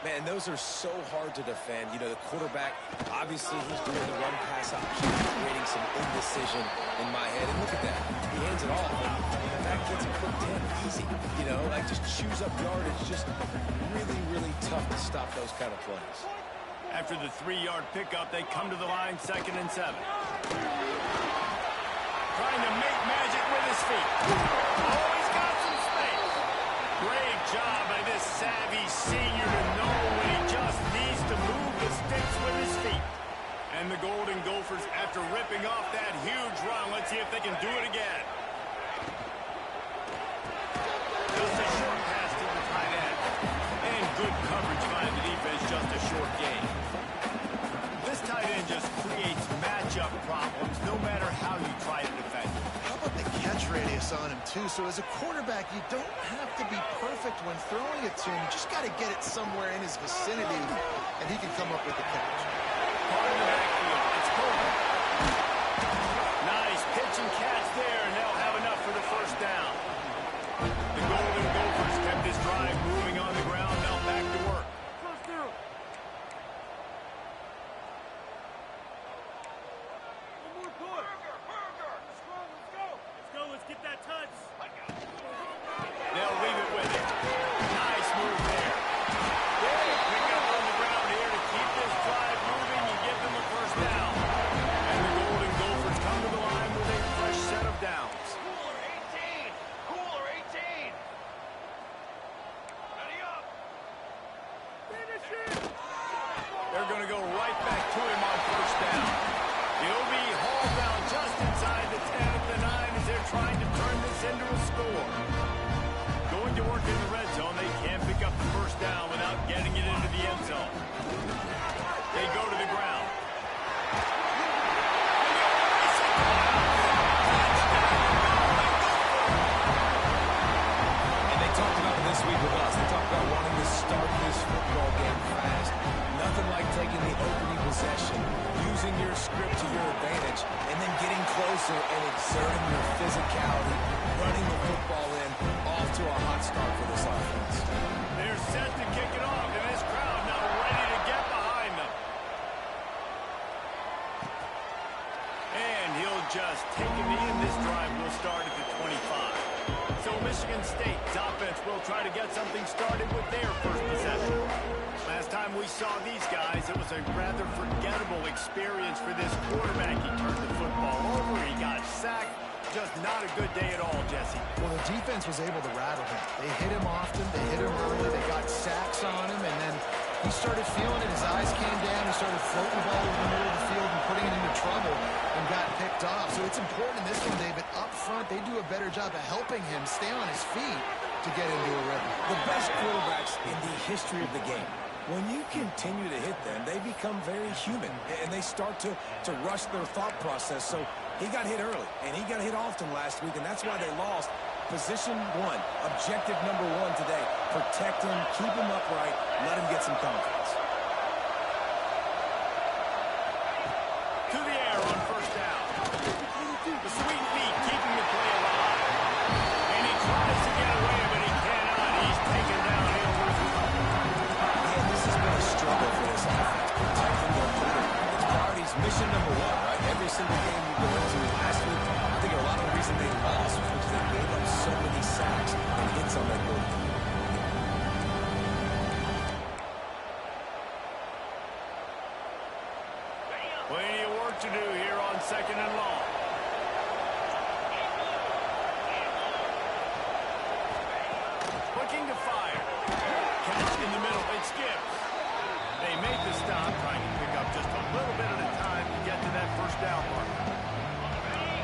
Man, those are so hard to defend. You know, the quarterback, obviously he's doing the run-pass option, creating some indecision in my head. And look at that. He hands it off, and that gets a quick 10 easy. You know, like just chews up yardage. Just really, really tough to stop those kind of plays. After the 3-yard pickup, they come to the line, 2nd and 7. Trying to make magic with his feet. Oh, he's got some space. Great job by this savvy senior to know when he just needs to move the sticks with his feet. And the Golden Gophers, after ripping off that huge run, let's see if they can do it again. Just a short pass to the tight end. And good coverage by the defense, just a short gain. This tight end just creates matchup problems no matter how you try to defend him. How about the catch radius on him, too? So as a quarterback, you don't have to be perfect when throwing it to him. You just got to get it somewhere in his vicinity, and he can come up with the catch. Part of the backfield, it's Coleman. Nice pitch and catch there, and they'll have enough for the first down. The Golden Gophers kept this drive moving on the ground, now back to work. Get that touch. They'll leave it with him. Nice move there. They pick up on the ground here to keep this drive moving and give them a first down. And the Golden Gophers come to the line with a fresh set of downs. Cooler 18. Cooler 18. Ready up. Finish it. They're going to go right back to him on first down. He'll be hauled down just inside the 10 at the 9 as they're trying to turn this into a score. Going to work in the red zone, they can't pick up the first down without getting it into the end zone. They go to the ground. And they talked about it this week with us. They talked about wanting to start this football game fast. Nothing like taking the opening possession, using your script to your advantage, and then getting closer and exerting your physicality, running the football in, off to a hot start for this offense. They're set to kick it off, and this crowd now ready to get behind them. And he'll just take a knee, and this drive will start at the 25. So Michigan State's offense will try to get something started with their first possession. Last time we saw these guys, it was a rather forgettable experience for this quarterback. He turned the football over, he got sacked. Just not a good day at all, Jesse. Well, the defense was able to rattle him. They hit him often, they hit him early, they got sacks on him, and then he started feeling it. His eyes came down, he started floating the ball over the middle of the field and putting it into trouble and got picked off. So it's important in this one, David, up front, they do a better job of helping him stay on his feet to get into a rhythm. The best quarterbacks in the history of the game, when you continue to hit them, they become very human, and they start to rush their thought process. So he got hit early, and he got hit often last week, and that's why they lost. Position 1, objective number 1 today. Protect him, keep him upright, let him get some confidence. To the air on first down. The sweet feet keeping the play alive. And he tries to get away, but he cannot. He's taken down. He'll lose it. Man, this has been a struggle for this offense. Protecting their quarterback. It's priorities, mission number 1, right? Every single game you go into last week, I think a lot of the reason they lost was because they gave up so many sacks and hits on that goal. Plenty of work to do here on 2nd and long. Looking to fire. Catch in the middle. It skips. They make the stop, trying to pick up just a little bit at a time to get to that first down mark.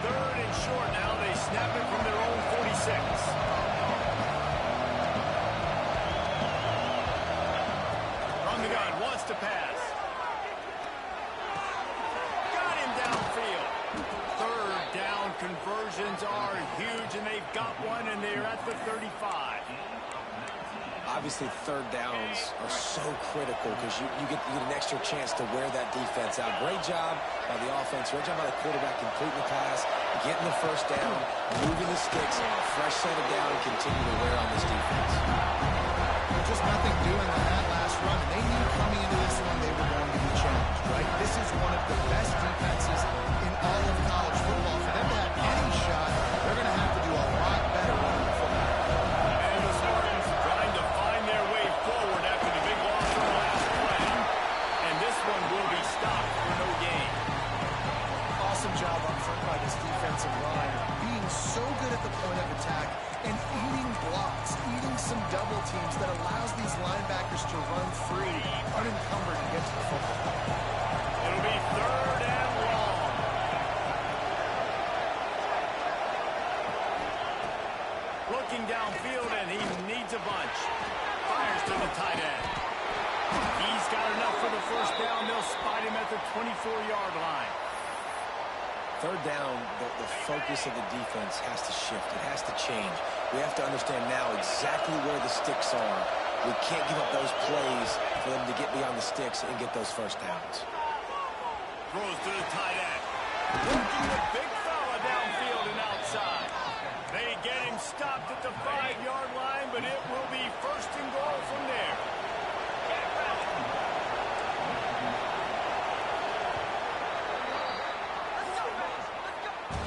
3rd and short now. They snap it from their own 46. From the gun, wants to pass. Got him downfield. 3rd down conversions are huge, and they've got one, and they're at the 35. Obviously, 3rd downs are so critical because you get an extra chance to wear that defense out. Great job by the offense. Great job by the quarterback completing the pass, getting the first down, moving the sticks, fresh set of down, and continue to wear on this defense. Just nothing doing on that last run. And they downfield, and he needs a bunch. Fires to the tight end. He's got enough for the first down. They'll spot him at the 24-yard line. Third down, the focus of the defense has to shift. It has to change. We have to understand now exactly where the sticks are. We can't give up those plays for them to get beyond the sticks and get those first downs. Throws to the tight end. Working the big fella downfield and outside. They get him stopped at the 5-yard line, but it will be first and goal from there.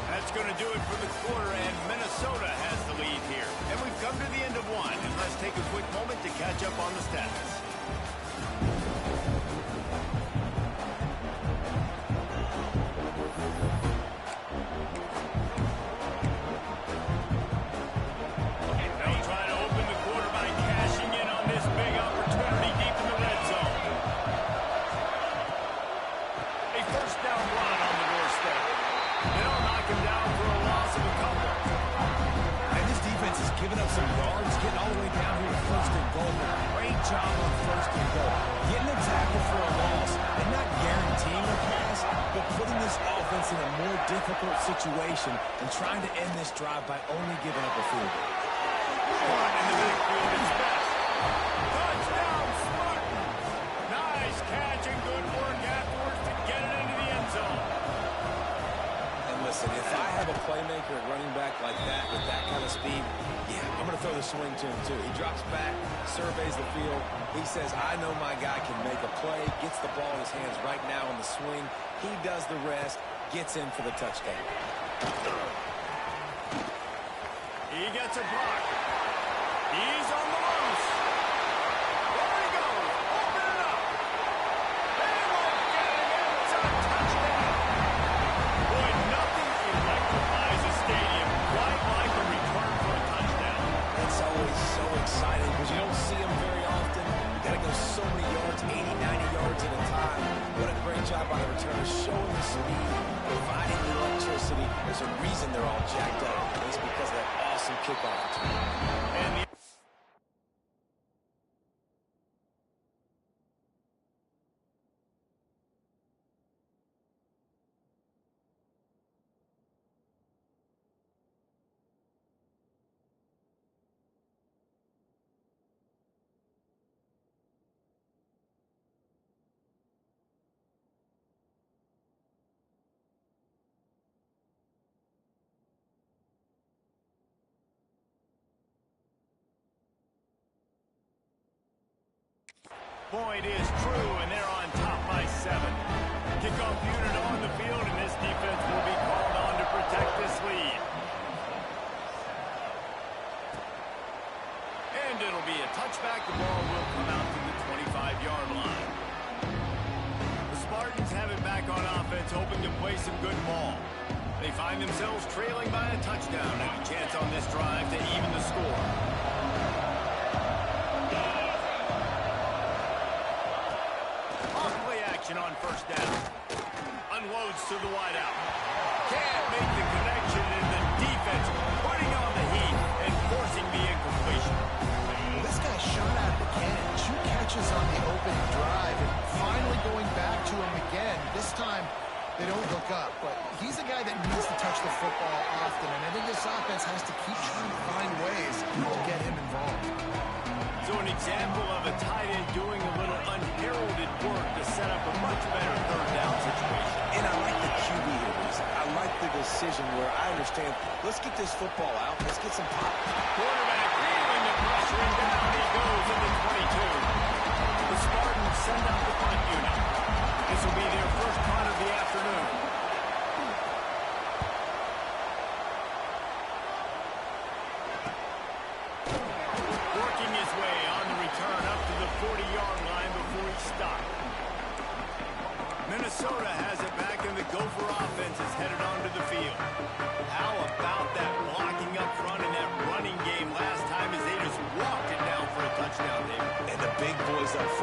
That's going to do it for the quarter, and Minnesota has the lead here. And we've come to the end of one, and let's take a quick moment to catch up on the stats. They'll try to open the quarter by cashing in on this big opportunity deep in the red zone. A first down run on the doorstep. They'll knock him down for a loss of a couple. And this defense has given up some yards, getting all the way down here to first and goal. Great job on first and goal. Getting a tackle for a loss and not guaranteeing a pass, but putting this offense in a more difficult situation and trying to end this drive by only giving up a field goal. Caught in the backfield is best. Touchdown, Spartans! Nice catch and good work afterwards to get it into the end zone. And listen, if I have a playmaker at running back like that with that kind of speed, yeah, I'm going to throw the swing to him too. He drops back, surveys the field. He says, I know my guy can make a play, gets the ball in his hands right now on the swing. He does the rest, gets in for the touchdown. He gets a block. He's on the loose. There he goes. Open it up. They won't get him. It's a touchdown. Boy, nothing electrifies a stadium quite like a return for a touchdown. It's always so exciting because you don't see them very often. You got to go so many yards, 80, 90 yards at a time. What a great job by the returner, showing the speed, providing the electricity. There's a reason they're all jacked up. It's because of that awesome kickoff return. And the point is true, and they're on top by 7. Kickoff unit on the field, and this defense will be called on to protect this lead. And it'll be a touchback. The ball will come out to the 25-yard line. The Spartans have it back on offense, hoping to play some good ball. They find themselves trailing by a touchdown and a chance on this drive to even the score. On first down. Unloads to the wideout. Can't make the connection, and the defense putting on the heat and forcing the incompletion. Well, this guy shot out of the cannon. 2 catches on the opening drive, and finally going back to him again. This time, they don't hook up, but he's a guy that needs to touch the football often, and I think this offense has to keep trying to find ways to get him involved. So an example of a tight end doing a little unheralded work to set up a much better third down situation. And I like the QB here, Reese. I like the decision where I understand, let's get this football out. Let's get some pop. Quarterback feeling the pressure, and down he goes in the 22. The Spartans send out the punt unit. This will be their first punt of the afternoon. Working his way on the return up to the 40-yard line before he stopped. Minnesota has it back, and the Gopher offense is headed onto the field. How about that blocking up front in that running game last time as they just walked it down for a touchdown, David? And the big boy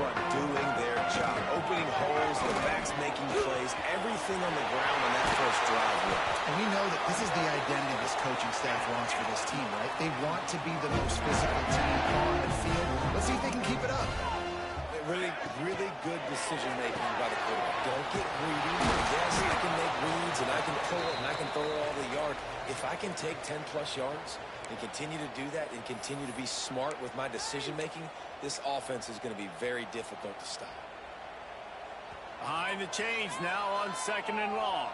front doing their job, opening holes, the backs making plays, everything on the ground on that first drive worked. And we know that this is the identity this coaching staff wants for this team, right? They want to be the most physical team on the field. Let's see if they can keep it up. Really, really good decision-making by the quarterback. Don't get greedy. Yes, I can make reads, and I can pull it, and I can throw it all the yard. If I can take 10-plus yards and continue to do that and continue to be smart with my decision-making, this offense is going to be very difficult to stop. Behind the chains now on 2nd and long.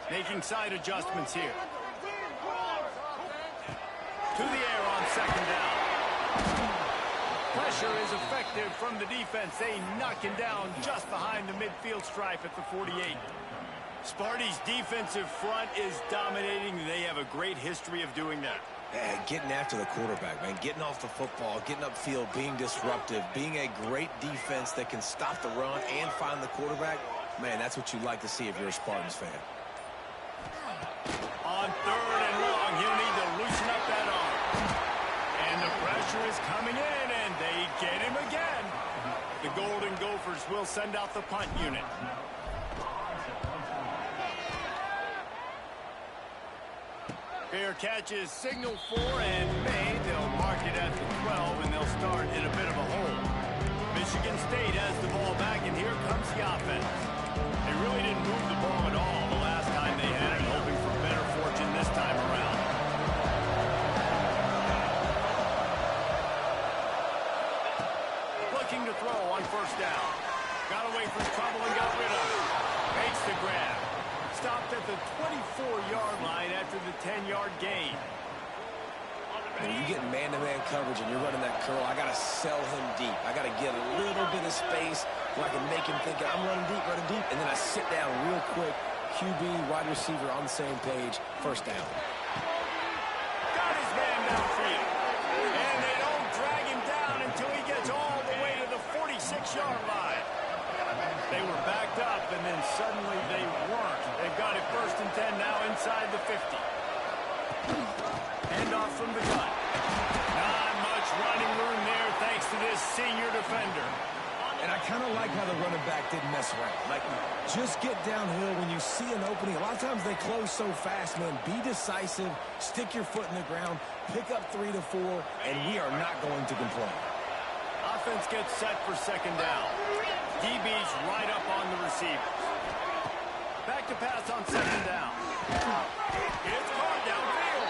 Making side adjustments here. To the air on 2nd down. Pressure is effective from the defense. They knock him down just behind the midfield stripe at the 48. Sparty's defensive front is dominating. They have a great history of doing that. Yeah, getting after the quarterback, man. Getting off the football, getting upfield, being disruptive, being a great defense that can stop the run and find the quarterback. Man, that's what you like to see if you're a Spartans fan. On 3rd and long, he'll need to loosen up that arm. And the pressure is coming in, and they get him again. The Golden Gophers will send out the punt unit. Fair catch is signaled for and made. They'll mark it at the 12, and they'll start in a bit of a hole. Michigan State has the ball back, and here comes the offense. They really didn't move the ball at all the last time they had it, hoping for better fortune this time around. Looking to throw on 1st down. Got away from trouble and got rid of it. Makes the grab. Stopped at the 24-yard line after the 10-yard gain. When you get man-to-man coverage and you're running that curl, I got to sell him deep. I got to get a little bit of space where I can make him think I'm running deep, and then I sit down real quick. QB, wide receiver on the same page. 1st down. Got his man downfield. And they don't drag him down until he gets all the way to the 46-yard line. They were backed up, and then suddenly they weren't. They've got it 1st and 10 now inside the 50. Hand off from the gun. Not much running room there thanks to this senior defender. And I kind of like how the running back didn't mess around. Like, just get downhill when you see an opening. A lot of times they close so fast, man. Be decisive, stick your foot in the ground, pick up 3 to 4, and we are not going to complain. Offense gets set for 2nd down. DB's right up on the receivers. Back to pass on 2nd down. It's caught downfield.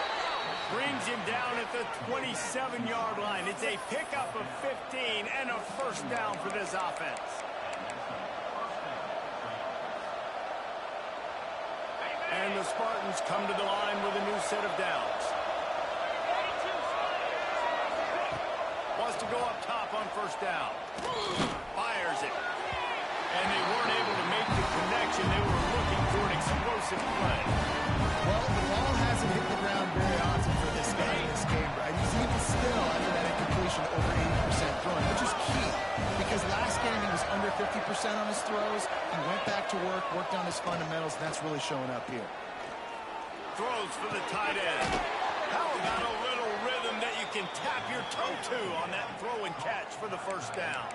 Brings him down at the 27-yard line. It's a pickup of 15 and a 1st down for this offense. And the Spartans come to the line with a new set of downs. Wants to go up top on 1st down. Fires it. And they weren't able to make the connection. They were looking for an explosive play. Well, the ball hasn't hit the ground very often for this guy in this game, right? He's even still after that incompletion over 80% throwing, which is key. Because last game he was under 50% on his throws. He went back to work, worked on his fundamentals, and that's really showing up here. Throws for the tight end. How about a little rhythm that you can tap your toe to on that throw and catch for the 1st down?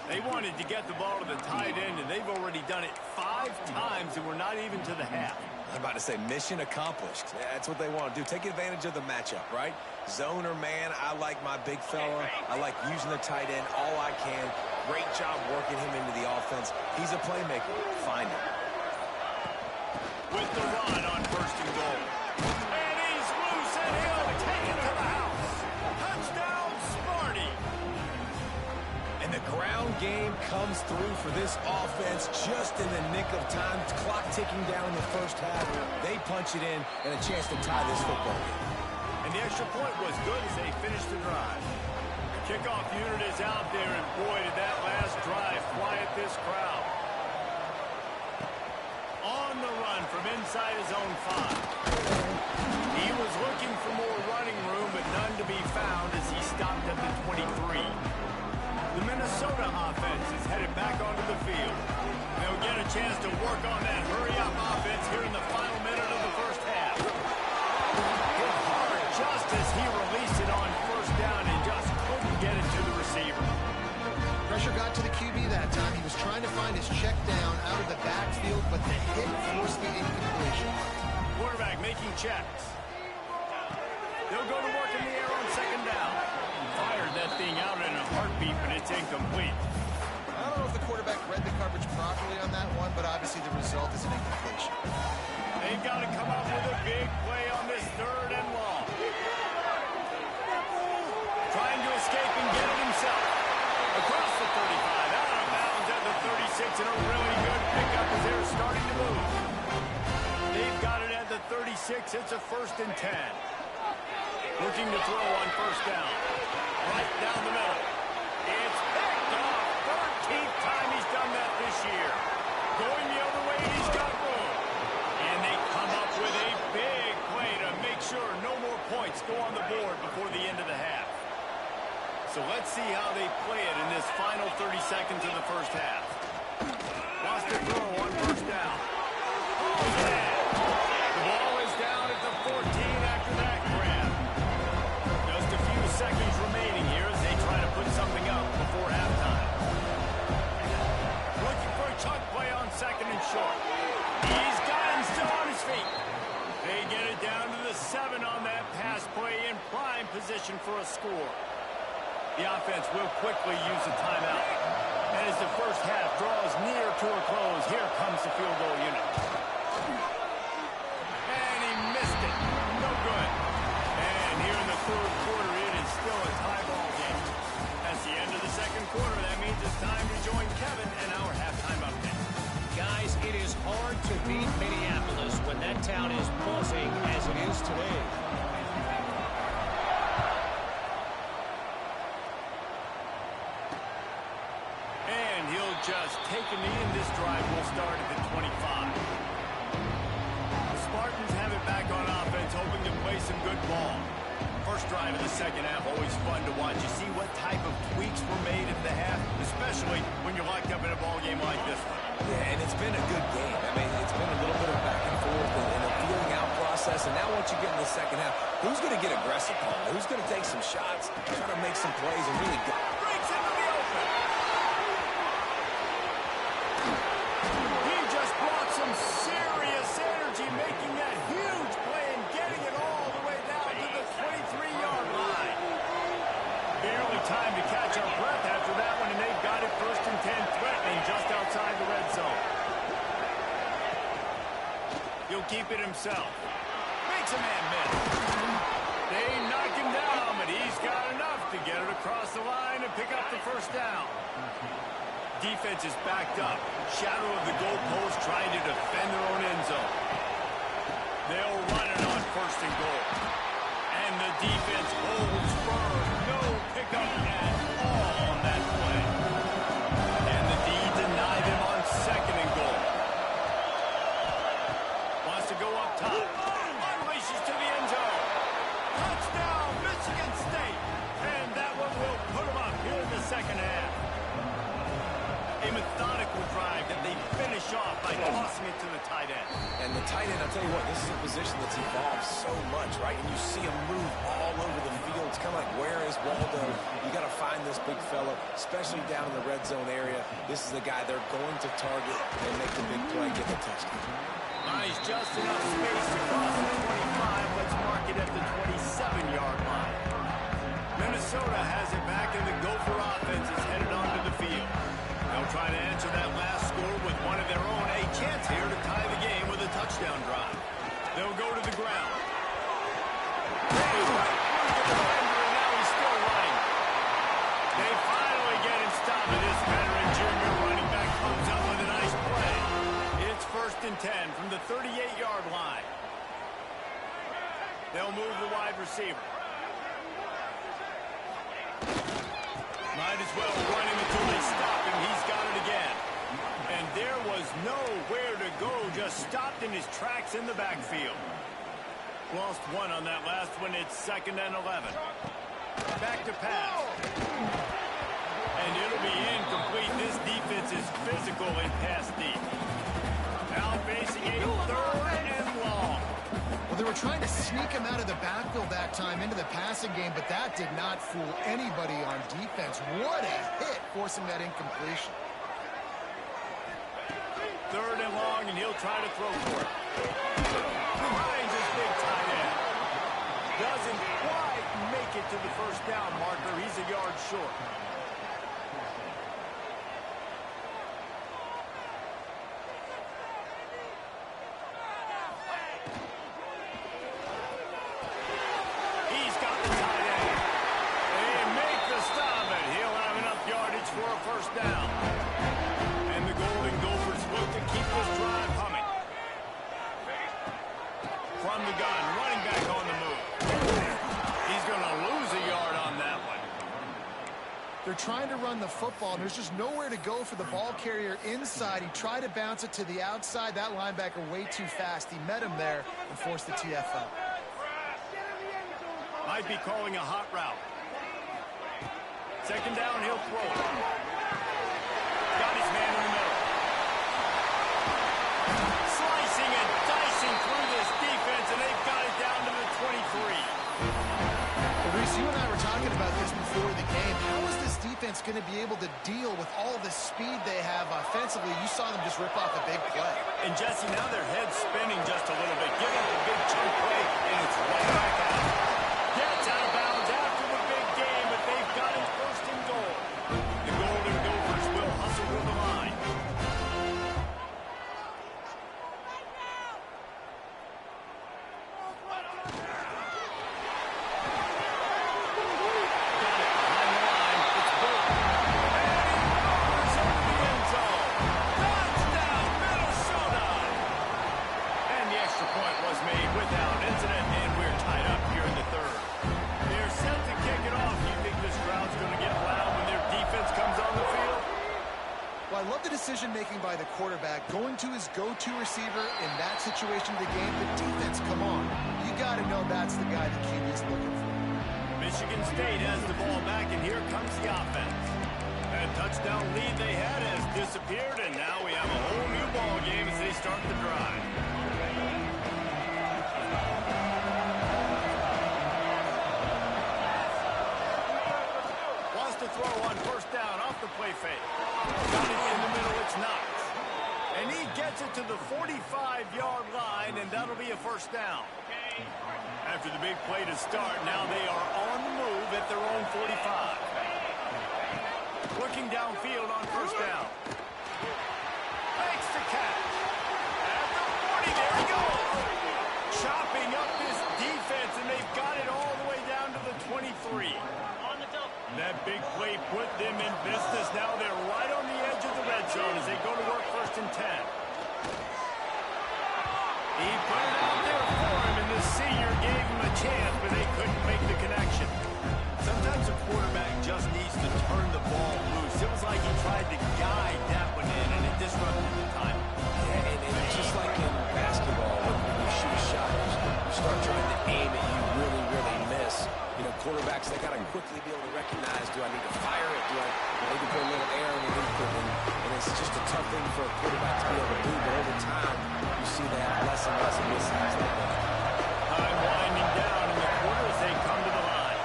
They wanted to get the ball to the tight end, and they've already done it 5 times, and we're not even to the half. I'm about to say mission accomplished. That's what they want to do. Take advantage of the matchup, right? Zone or man, I like my big fella. I like using the tight end all I can. Great job working him into the offense. He's a playmaker. Find him. With the run on 1st and goal. And he's loose, and he'll take it to the house. Touchdown, Sparty. And the ground game comes through for this offense just in the nick of time. Clock ticking down in the 1st half. They punch it in and a chance to tie this football game. And the extra point was good as they finished the drive. The kickoff unit is out there, and boy, did that last drive quiet this crowd. On the run from inside his own 5. He was looking for more running room, but none to be found as he stopped at the 23. The Minnesota offense is headed back onto the field. They'll get a chance to work on that hurry-up offense here in the final minute of the 1st half. Hit hard just as he released it on 1st down and just couldn't Pressure got to the QB that time. He was trying to find his check down out of the backfield, but the hit forced the incompletion. Quarterback making checks. They'll go to work in the air on second down. Fired that thing out in a heartbeat, but it's incomplete. I don't know if the quarterback read the coverage properly on that one, but obviously the result is an incompletion. They've got to come up with a big play on this 3rd and long. Trying to escape and get it himself. Across the 35, out of bounds at the 36, and a really good pickup as they're starting to move. They've got it at the 36. It's a 1st and 10. Looking to throw on 1st down. Right down the middle. It's picked off. 13th time he's done that this year. Going the other way, he's got room. And they come up with a big play to make sure no more points go on the board before the end of the half. So let's see how they play it in this final 30 seconds of the 1st half. Lost the throw on 1st down. Oh, man. The ball is down at the 14 after that grab. Just a few seconds remaining here as they try to put something up before halftime. Looking for a chunk play on 2nd and short. He's got him still on his feet. They get it down to the 7 on that pass play in prime position for a score. The offense will quickly use a timeout. And as the 1st half draws near to a close, here comes the field goal unit. And he missed it. No good. And here in the 3rd quarter, it is still a tie ball game. That's the end of the 2nd quarter. That means it's time to join Kevin and our halftime update. Guys, it is hard to beat Minneapolis when that town is buzzing as it is today. Just take a knee, and this drive will start at the 25. The Spartans have it back on offense, hoping to play some good ball. First drive of the 2nd half, always fun to watch. You see what type of tweaks were made in the half, especially when you're locked up in a ball game like this one. Yeah, and it's been a good game. I mean, it's been a little bit of back and forth and a feeling out process. And now once you get in the 2nd half, who's going to get aggressive, Paul? Who's going to take some shots, try to make some plays, and really go? Breaks into the open. Some serious energy making that huge play and getting it all the way down to the 23-yard line. Barely time to catch our breath after that one, and they've got it 1st and 10, threatening just outside the red zone. He'll keep it himself. Makes a man miss. They knock him down, but he's got enough to get it across the line and pick up the 1st down. Defense is backed up. Shadow of the goalpost trying to defend their own end zone. They'll run it on 1st and goal. And the defense holds firm. No pickup at all on that play. And the D deny them on 2nd and goal. Wants to go up top. Unleashes to the end zone. Touchdown, Michigan State. And that one will put them up here in the 2nd half. A methodical drive that they finish off by tossing it to the tight end. And the tight end, I'll tell you what, this is a position that's evolved so much, right? And you see him move all over the field. It's kind of like, where is Waldo? You got to find this big fella, especially down in the red zone area. This is the guy they're going to target and make the big play, get the touchdown. Buys just enough space across the 25. Let's mark it at the 27-yard line. Minnesota has it back, and the Gopher offense is headed onto the field. They'll try to answer that last score with one of their own. A chance here to tie the game with a touchdown drive. They'll go to the ground. And now he's still running. They finally get him stopped. This veteran junior running back comes up with a nice play. It's 1st and 10 from the 38-yard line. They'll move the wide receiver. Might as well run him until they stop him. He's got it again. And there was nowhere to go. Just stopped in his tracks in the backfield. Lost one on that last one. It's 2nd and 11. Back to pass. And it'll be incomplete. This defense is physical in pass deep. Now facing a 3rd and long. Well, they were trying to sneak him out of the backfield that time into the passing game, but that did not fool anybody on defense. defense. What a hit, forcing that incompletion. 3rd and long, and he'll try to throw for it. Finds his big tight end. Doesn't quite make it to the first down marker. He's a yard short. He's got the tight end. They make the stop, and he'll have enough yardage for a first down. And the Golden Gophers look to keep this drive humming. From the gun, running back on the move. He's going to lose a yard on that one. They're trying to run the football, and there's just nowhere to go for the ball carrier inside. He tried to bounce it to the outside. That linebacker way too fast. He met him there and forced the TFL. Might be calling a hot route. 2nd down, he'll throw it. Got his man in the middle. Slicing and dicing through this defense, and they've got it down to the 23. Well, Reese, you and I were talking about this before the game. How is this defense going to be able to deal with all the speed they have offensively? You saw them just rip off a big play. And Jesse, now their head's spinning just a little bit. Give up a big chunk play, and it's right back out. Gets out of bounds after the big game, but they've got him 1st and goal. The Golden Gophers will hustle to the line. I love the decision-making by the quarterback, going to his go-to receiver in that situation of the game. The defense, come on. You got to know that's the guy the QB's looking for. Michigan State has the ball back, and here comes the offense. That touchdown lead they had has disappeared, and now we have a whole new ball game as they start the drive. Wants to throw on 1st down off the play fake. Got it in the middle, it's Knox. And he gets it to the 45-yard line, and that'll be a 1st down. After the big play to start, now they are on the move at their own 45. Looking downfield on 1st down. Makes the catch. At the 40, there he goes. Chopping up this defense, and they've got it all the way down to the 23. That big play put them in business. Now they're right on the edge of the red zone as they go to work 1st and 10. He put it out there for him, and the senior gave him a chance, but they couldn't make the connection. Sometimes a quarterback just needs to turn the ball loose. It was like he tried to guide that one in, and it disrupted the time. Yeah, and just like in basketball, when you shoot a shot, you start trying to aim it, you really, really miss. You know, quarterbacks, they got to quickly be able to recognize, do I need to fire it? Do I need to put a little air underneath it? And it's just a tough thing for a quarterback to be able to do, but over time, you see that less and less mishaps like that. Time winding down in the quarter as they come to the line.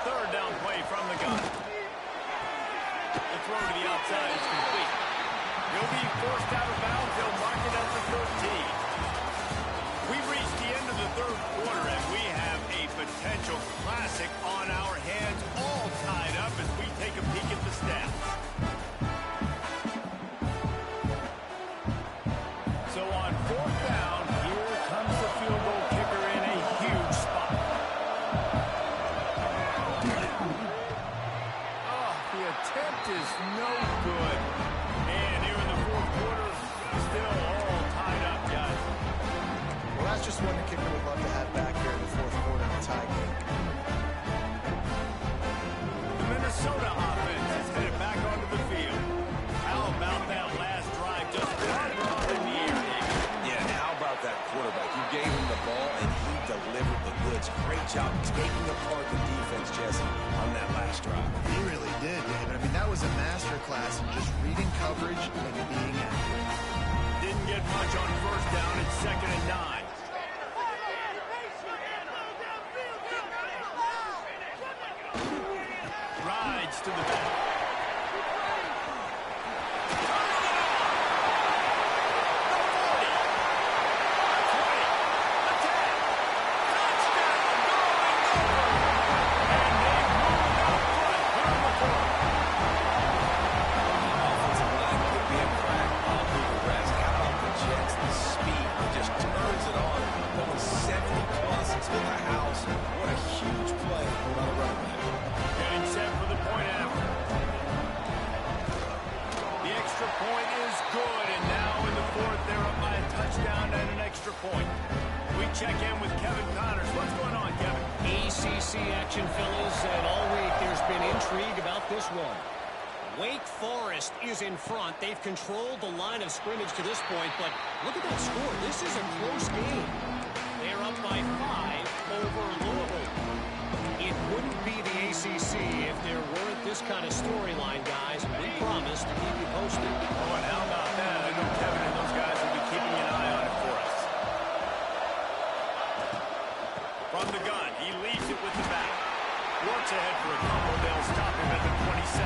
Third down play from the gun. The throw to the outside is complete. He'll be forced out of bounds. They'll mark it at the 13. We've reached the end of the 3rd quarter, and we have a potential classic on our hands, all tied up as we take a peek at the stats. So on 4th down, here comes the field goal kicker in a huge spot. Oh, the attempt is no good. And here in the 4th quarter, still all tied up, guys. Well, that's just one the kicker would love to have back here in the 4th quarter in a tie game. The Minnesota offense is headed back onto the field. How about that last drive? Just fired off in the air, David. Yeah, and how about that quarterback? You gave him the ball, and he delivered the goods. Great job taking apart the defense, Jesse, on that last drive. He really did, David. I mean, that was a masterclass in just reading coverage and being accurate. Didn't get much on 1st down. It's 2nd and 9. check in with Kevin Connors. What's going on, Kevin? ACC action, fellas, and all week there's been intrigue about this one. Wake Forest is in front. They've controlled the line of scrimmage to this point, but look at that score. This is a close game. They're up by 5 over Louisville. It wouldn't be the ACC if there weren't this kind of storyline, guys. We promise to keep you posted. Oh, and how about that? I know Kevin and those guys will be keeping an eye on it for us. From the gun, he leaves it with the back. Works ahead for a couple. They'll stop him at the 27.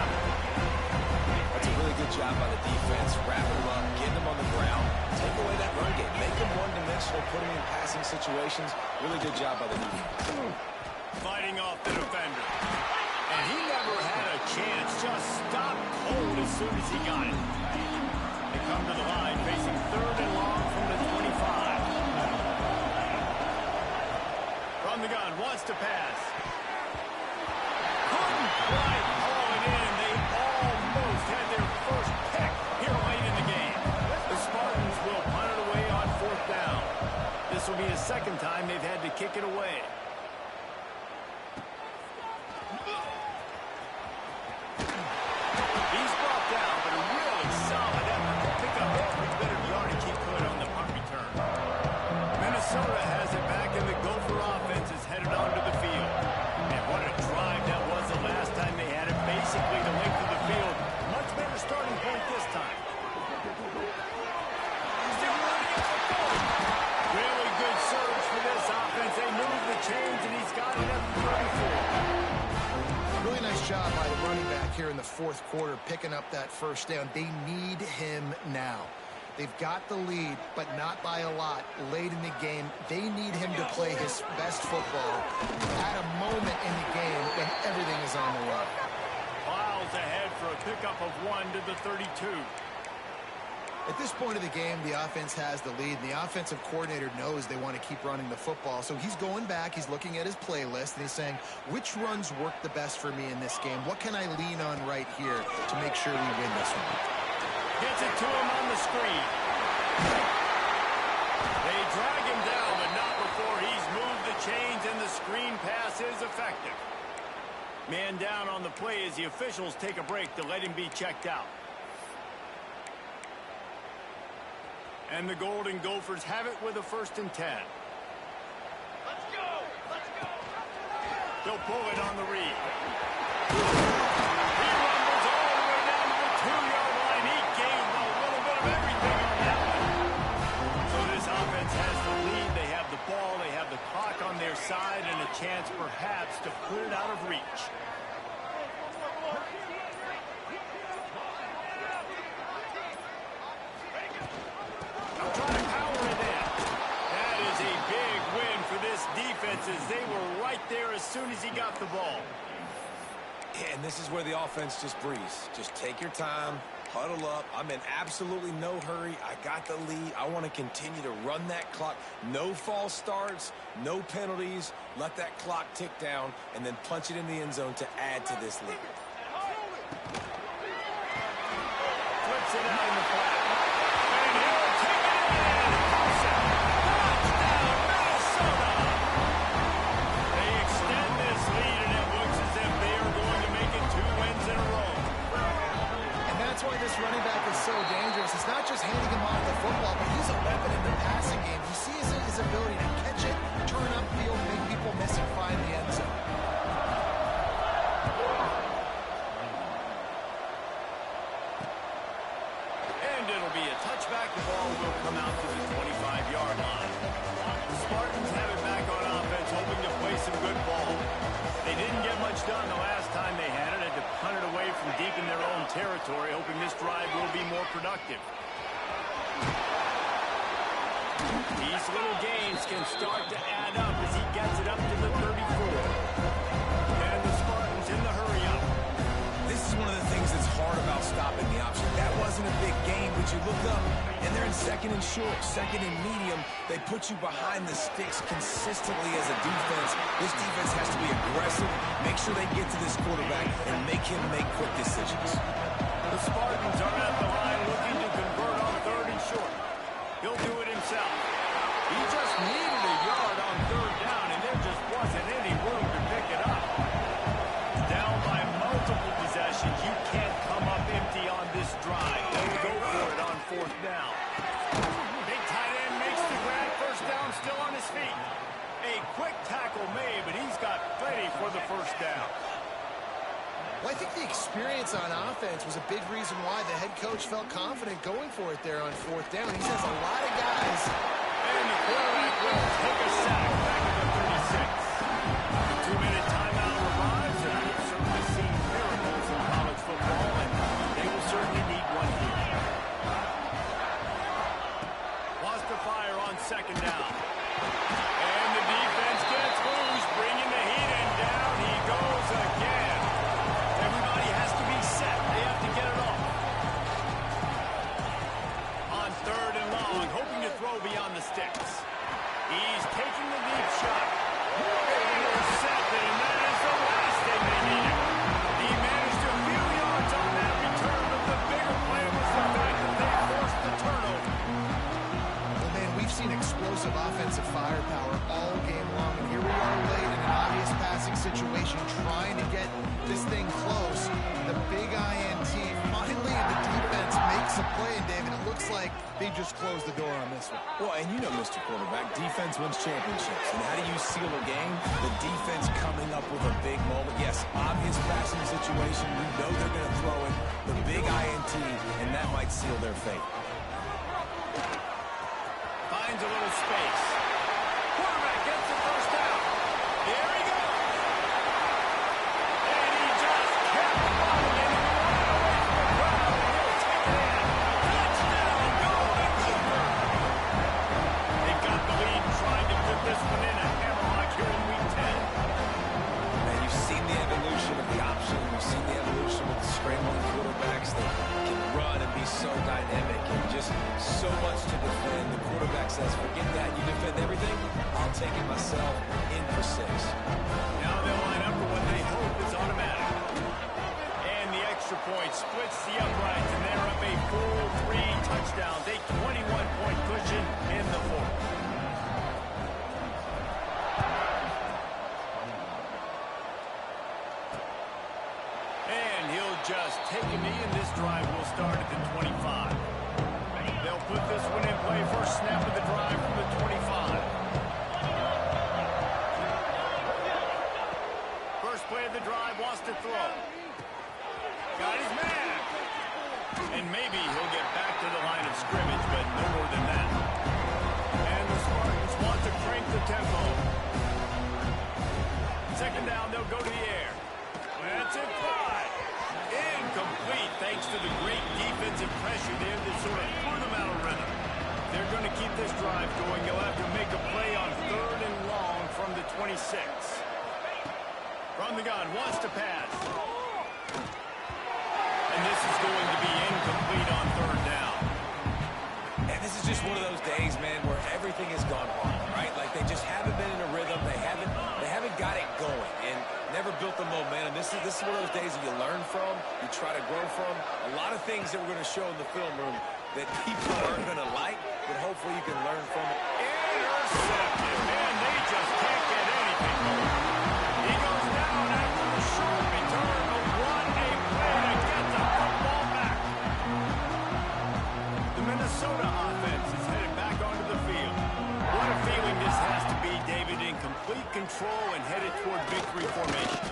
That's a really good job by the defense. Wrapping them up, getting them on the ground. Take away that run game. Make them one-dimensional, put them in passing situations. Really good job by the defense. Fighting off the defender. And he never had a chance. Just stopped cold as soon as he got it. They come to the line facing 3rd and long from the 25. From the gun, wants to pass. Couldn't quite haul it in. They almost had their first pick here late in the game. The Spartans will punt it away on 4th down. This will be the second time they've had to kick it away. He's brought down, but a really solid effort to pick up every bit of yardage he could on the punt return. Minnesota has it back, and the Gopher offense is headed onto the field. And what a drive that was the last time they had it, basically the length of the field. Much better starting point this time. Really good surge for this offense. They move the chains, and he's got it at the 34. Really nice job by the running back here in the 4th quarter, picking up that first down. They need him now. They've got the lead, but not by a lot late in the game. They need him to play his best football at a moment in the game when everything is on the line. Miles ahead for a pickup of 1 to the 32. At this point of the game, the offense has the lead, and the offensive coordinator knows they want to keep running the football. So he's going back, he's looking at his playlist, and he's saying, which runs work the best for me in this game? What can I lean on right here to make sure we win this one? Gets it to him on the screen. They drag him down, but not before he's moved the chains, and the screen pass is effective. Man down on the play as the officials take a break to let him be checked out. And the Golden Gophers have it with a 1st and 10. Let's go! Let's go! They'll pull it on the read. He rumbles all the way down to the 2-yard line. He gained a little bit of everything on that one. So this offense has the lead. They have the ball. They have the clock on their side and a chance perhaps to put it out of reach. Defenses, they were right there as soon as he got the ball. Yeah, and this is where the offense just breathes. Just take your time, huddle up. I'm in absolutely no hurry. I got the lead. I want to continue to run that clock. No false starts, no penalties. Let that clock tick down, and then punch it in the end zone to add to this lead. Flips it out in the flat. And he'll take it in. Touchdown, Minnesota! They extend this lead, and it looks as if they are going to make it 2 wins in a row. And that's why this running back is so dangerous. It's not just handing him off the football, but he's a weapon in the passing game. He sees his ability to catch it, turn upfield, make people miss and find the end zone. And it'll be a touchback. The ball will come out to the 25-yard line. The Spartans have it back on offense, hoping to play some good ball. They didn't get much done the last time they had it. Had to punt it away from deep in their own territory, hoping this drive will be more productive. These little gains can start to add up as he gets it up to the 34. And the Spartans in the hurry up. This is one of the things that's hard about stopping the option. That wasn't a big game, but you look up, and they're in 2nd and short, 2nd and medium. They put you behind the sticks consistently as a defense. This defense has to be aggressive, make sure they get to this quarterback, and make him make quick decisions. The Spartans are at the line looking to convert on 3rd and short. He'll do it himself. He just needed a yard. first down. Well, I think the experience on offense was a big reason why the head coach felt confident going for it there on fourth down. He says a lot of guys. And the quarterback will take a sack back at the 36. The 2-minute timeout arrives, and we've certainly seen miracles in college football, and they will certainly need one here. Wants to fire on second down. And the defense gets loose, bringing the heat, and down he goes again. Everybody has to be set. They have to get it off. On third and long, hoping to throw beyond the sticks. He's taking the deep shot. Intercepted, and that is the last thing they needed. He managed a few yards on that return, but the bigger play was the fact that they forced the turnover. Well, man, we've seen explosive offensive firepower all game long, and here we are late in an obvious passing situation trying to get this thing close. The big INT, finally the defense makes a play, and David, it looks like they just closed the door on this one. Well, and you know, Mr. Quarterback, defense wins championships. And how do you seal a game? The defense coming up with a big moment. Yes, obvious passing situation. You know they're going to throw it. The big INT, and that might seal their fate. Finds a little space. Quarterback gets the first down. Here he goes. And he just kept running and ran away from the crowd. And he'll take it in. Touchdown, Golden Cooper. They've got the lead, trying to put this one in a hammerlock here in Week 10. And you've seen the evolution of the option. You've seen the evolution of the scrambling quarterbacks that can run and be so dynamic and just so much to defend. The quarterback says, forget that. You defend everything, I'll take it myself in for 6. Now they'll line up for what they hope is automatic. And the extra point splits the uprights, and they're up a full 3 touchdowns, a 21-point cushion in the fourth. And he'll just take a knee, and this drive will start at the 25. They'll put this one in play. First snap of the drive from the 25. First play of the drive, wants to throw. Got his man. And maybe he'll get back to the line of scrimmage, but no more than that. And the Spartans want to crank the tempo. Second down, they'll go to the air. That's it, fly. Incomplete, thanks to the great defensive pressure there that sort of threw them out of rhythm. They're going to keep this drive going. They'll have to make a play on third and long from the 26. From the gun, wants to pass. And this is going to be incomplete on third down. And this is just one of those days, man, where everything has gone wrong, right? Like they just haven't been in a rhythm. They haven't got it going and never built the momentum. This is one of those days that you learn from, you try to grow from. A lot of things that we're going to show in the film room that people aren't going to like, but hopefully you can learn from it. Intercepted. Man, they just can't get anything going. He goes down after the short return, but what a play to get the football back. The Minnesota offense is headed back onto the field. What a feeling this has to be, David, in complete control and headed toward victory formation.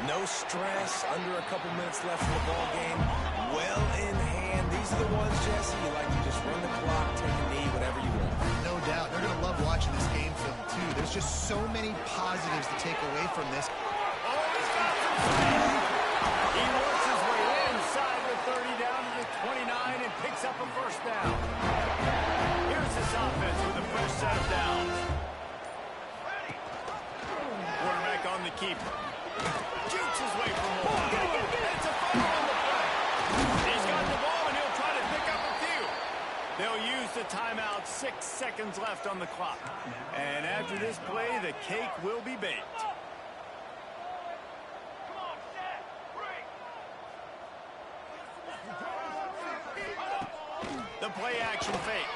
No stress, under a couple minutes left in the ball game. Well in hand. These are the ones, Jesse, you like to just run the clock, take a knee, whatever you want. No doubt. They're going to love watching this game film, too. There's just so many positives to take away from this. Oh, he's got some space. He works his way inside the 30 down to the 29 and picks up a first down. Here's this offense with a fresh set of downs. Quarterback on the keeper. Jukes his way for more. It's a fumble on the play. He's got the ball, and he'll try to pick up a few. They'll use the timeout. 6 seconds left on the clock. And after this play, the cake will be baked. The play action fake.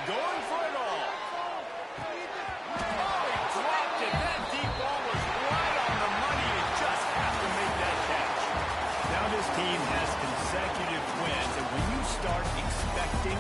Going for it all. Oh, he dropped it. That deep ball was right on the money. You just have to make that catch. Now this team has consecutive wins, and when you start expecting